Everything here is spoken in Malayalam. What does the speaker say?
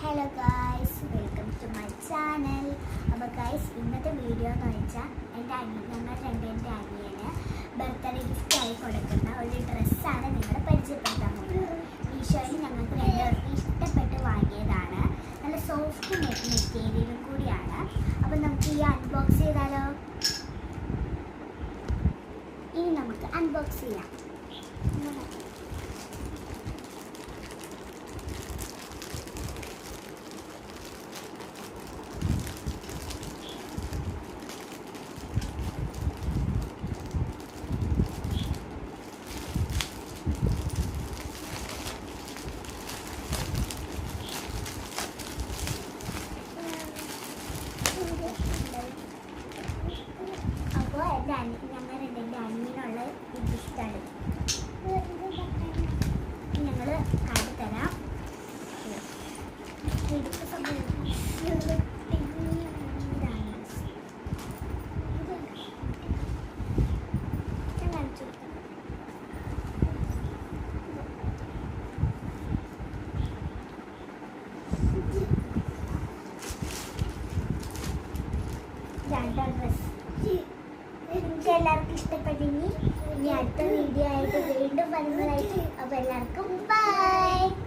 Hello guys, welcome to my channel. അപ്പോൾ ഗായ്സ്, ഇന്നത്തെ വീഡിയോ എന്ന് വെച്ചാൽ ഞങ്ങൾ എൻ്റെ അനിയന് ബർത്ത്ഡേ ഗിഫ്റ്റായി കൊടുക്കുന്ന ഒരു ഡ്രസ്സാണ് നിങ്ങളെ പരിചയപ്പെടുത്താൻ പോകുന്നത്. മീഷോയിൽ ഞങ്ങൾക്ക് രണ്ടുപേർക്കും ഇഷ്ടപ്പെട്ട് വാങ്ങിയതാണ്. നല്ല സോഫ്റ്റ് മെറ്റീരിയലും കൂടിയാണ്. അപ്പോൾ നമുക്ക് ഈ അൺബോക്സ് ചെയ്താലോ? ഇനി നമുക്ക് അൺബോക്സ് ചെയ്യാം. അപ്പോൾ ഞങ്ങൾ എൻ്റെ അനിയനുള്ള ഗിഫ്റ്റാണ്. ഞങ്ങൾ കാട്ടിത്തരാം. നിങ്ങൾക്ക് എല്ലാവർക്കും ഇഷ്ടപ്പെട്ടെങ്കിൽ ഇനി അടുത്ത വീഡിയോ ആയിട്ട് വീണ്ടും വരുന്നതായിരിക്കും. അപ്പോൾ എല്ലാവർക്കും ബൈ.